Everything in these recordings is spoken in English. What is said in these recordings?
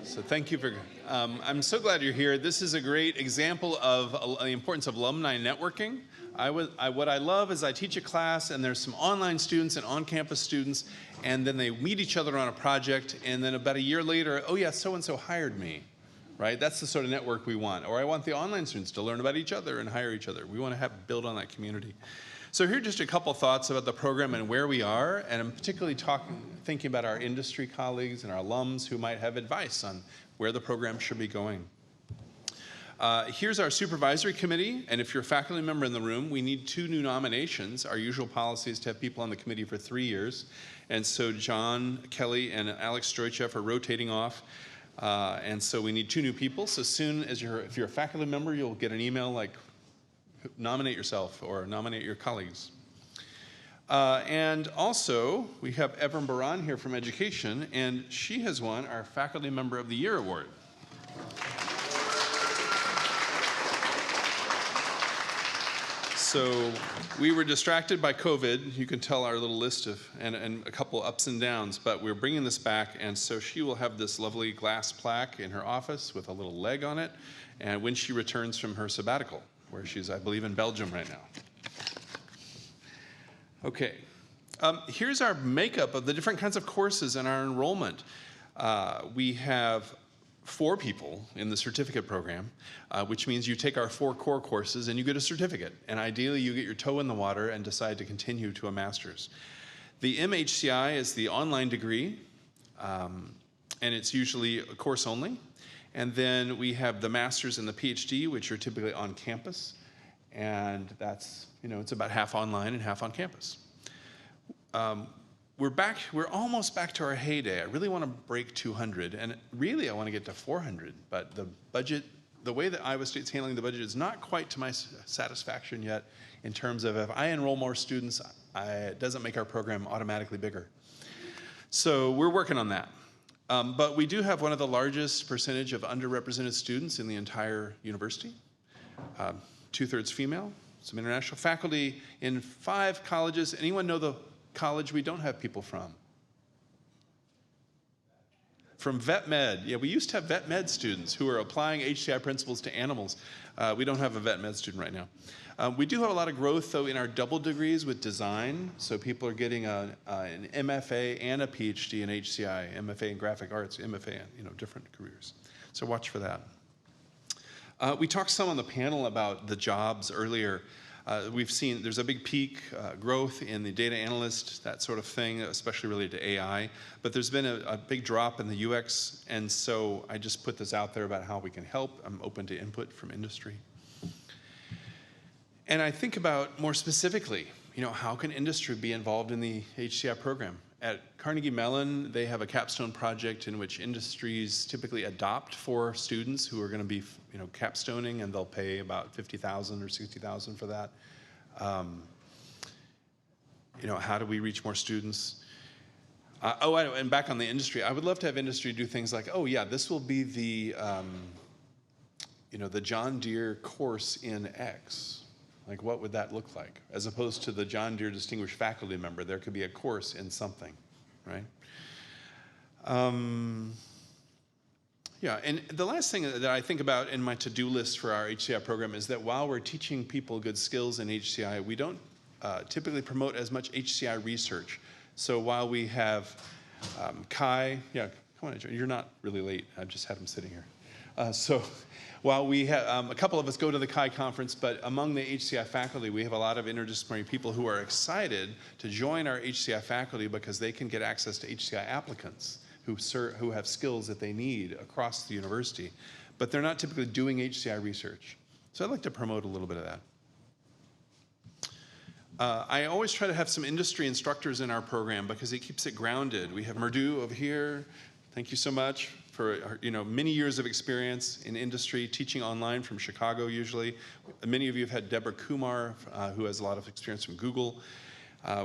So thank you for, I'm so glad you're here. This is a great example of the importance of alumni networking. What I love is I teach a class and there's some online students and on-campus students, and then they meet each other on a project, and then about a year later, oh yeah, so-and-so hired me, right? That's the sort of network we want. Or I want the online students to learn about each other and hire each other. We want to build on that community. So here are just a couple thoughts about the program and where we are, and I'm particularly thinking about our industry colleagues and our alums who might have advice on where the program should be going. Here's our supervisory committee, and if you're a faculty member in the room, we need 2 new nominations. Our usual policy is to have people on the committee for 3 years, and so John Kelly and Alex Stroychev are rotating off, and so we need 2 new people. So soon as if you're a faculty member, you'll get an email like, nominate yourself or nominate your colleagues. And also, we have Evren Baran here from Education, and she has won our Faculty Member of the Year award. So we were distracted by COVID. You can tell our little list of, and a couple ups and downs, but we're bringing this back, and so she will have this lovely glass plaque in her office with a little leg on it, and when she returns from her sabbatical, where she's, I believe, in Belgium right now. Okay, here's our makeup of the different kinds of courses in our enrollment. We have 4 people in the certificate program, which means you take our 4 core courses and you get a certificate. And ideally, you get your toe in the water and decide to continue to a master's. The MHCI is the online degree, and it's usually a course only. And then we have the master's and the PhD, which are typically on campus. And that's, it's about half online and half on campus. We're almost back to our heyday. I really want to break 200, and really I want to get to 400, but the budget, the way that Iowa State's handling the budget is not quite to my satisfaction yet in terms of if I enroll more students, it doesn't make our program automatically bigger. So we're working on that. But we do have one of the largest percentage of underrepresented students in the entire university, 2/3 female, some international faculty in 5 colleges. Anyone know the college we don't have people from? From Vet Med. Yeah, we used to have Vet Med students who are applying HCI principles to animals. We don't have a Vet Med student right now. We do have a lot of growth, though, in our double degrees with design. So people are getting an MFA and a PhD in HCI, MFA in graphic arts, MFA in different careers. So watch for that. We talked some on the panel about the jobs earlier. We've seen there's a big peak growth in the data analyst, that sort of thing, especially related to AI. But there's been a big drop in the UX, and so I just put this out there about how we can help. I'm open to input from industry. And I think about more specifically, how can industry be involved in the HCI program? At Carnegie Mellon, they have a capstone project in which industries typically adopt 4 students who are going to be, capstoning, and they'll pay about $50,000 or $60,000 for that. How do we reach more students? And back on the industry, I would love to have industry do things like, oh yeah, this will be the, the John Deere course in X. Like, what would that look like? As opposed to the John Deere Distinguished Faculty Member, there could be a course in something, right? Yeah, and the last thing that I think about in my to-do list for our HCI program is that while we're teaching people good skills in HCI, we don't typically promote as much HCI research. So while we have Kai, yeah, come on, you're not really late. I just had him sitting here. So while we have, a couple of us go to the Kai conference, but among the HCI faculty, we have a lot of interdisciplinary people who are excited to join our HCI faculty because they can get access to HCI applicants who have skills that they need across the university, but they're not typically doing HCI research. So I'd like to promote a little bit of that. I always try to have some industry instructors in our program because it keeps it grounded. We have Murdu over here. Thank you so much for many years of experience in industry, teaching online from Chicago usually. Many of you have had Deborah Kumar, who has a lot of experience from Google.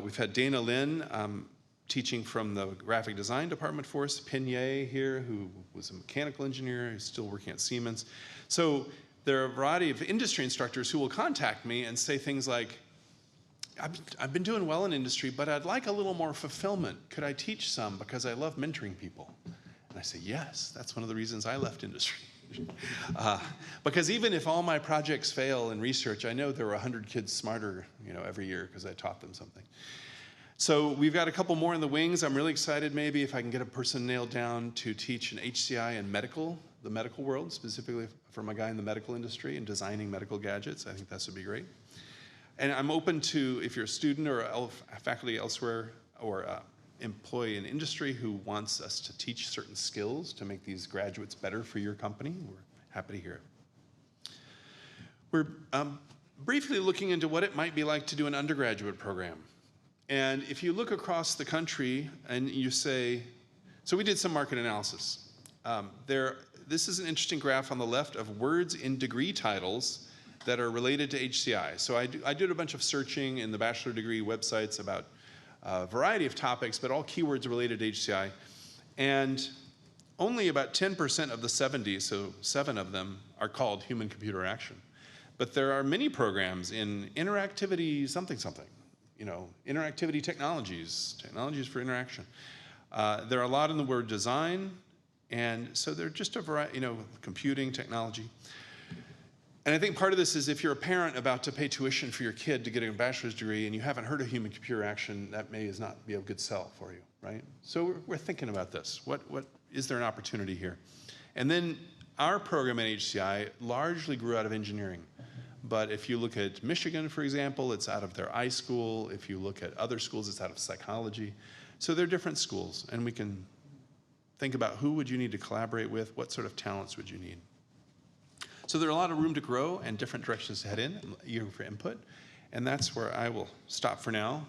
We've had Dana Lin teaching from the graphic design department for us. Pinye here, who was a mechanical engineer, who's still working at Siemens. So there are a variety of industry instructors who will contact me and say things like, I've been doing well in industry, but I'd like a little more fulfillment. Could I teach some because I love mentoring people? And I say, yes, that's one of the reasons I left industry. Because even if all my projects fail in research, I know there were 100 kids smarter, every year because I taught them something. So we've got a couple more in the wings. I'm really excited maybe if I can get a person nailed down to teach an HCI in the medical world, specifically for my guy in the medical industry and designing medical gadgets. I think this would be great. And I'm open to, if you're a student or a faculty elsewhere or employee in industry who wants us to teach certain skills to make these graduates better for your company, we're happy to hear it. We're briefly looking into what it might be like to do an undergraduate program. And if you look across the country and you say, so we did some market analysis. This is an interesting graph on the left of words in degree titles that are related to HCI. So I did a bunch of searching in the bachelor degree websites about a variety of topics, but all keywords related to HCI. And only about 10% of the 70, so 7 of them, are called human-computer interaction. But there are many programs in interactivity something, interactivity technologies for interaction. There are a lot in the word design, and so they're just a variety, computing, technology. And I think part of this is if you're a parent about to pay tuition for your kid to get a bachelor's degree and you haven't heard of human-computer interaction, that may not be a good sell for you, right? So we're thinking about this. What is there an opportunity here? And then our program at HCI largely grew out of engineering. But if you look at Michigan, for example, it's out of their iSchool. If you look at other schools, it's out of psychology. So they're different schools, and we can think about who would you need to collaborate with, what sort of talents would you need. So there's a lot of room to grow and different directions to head in, eager for input, and that's where I will stop for now.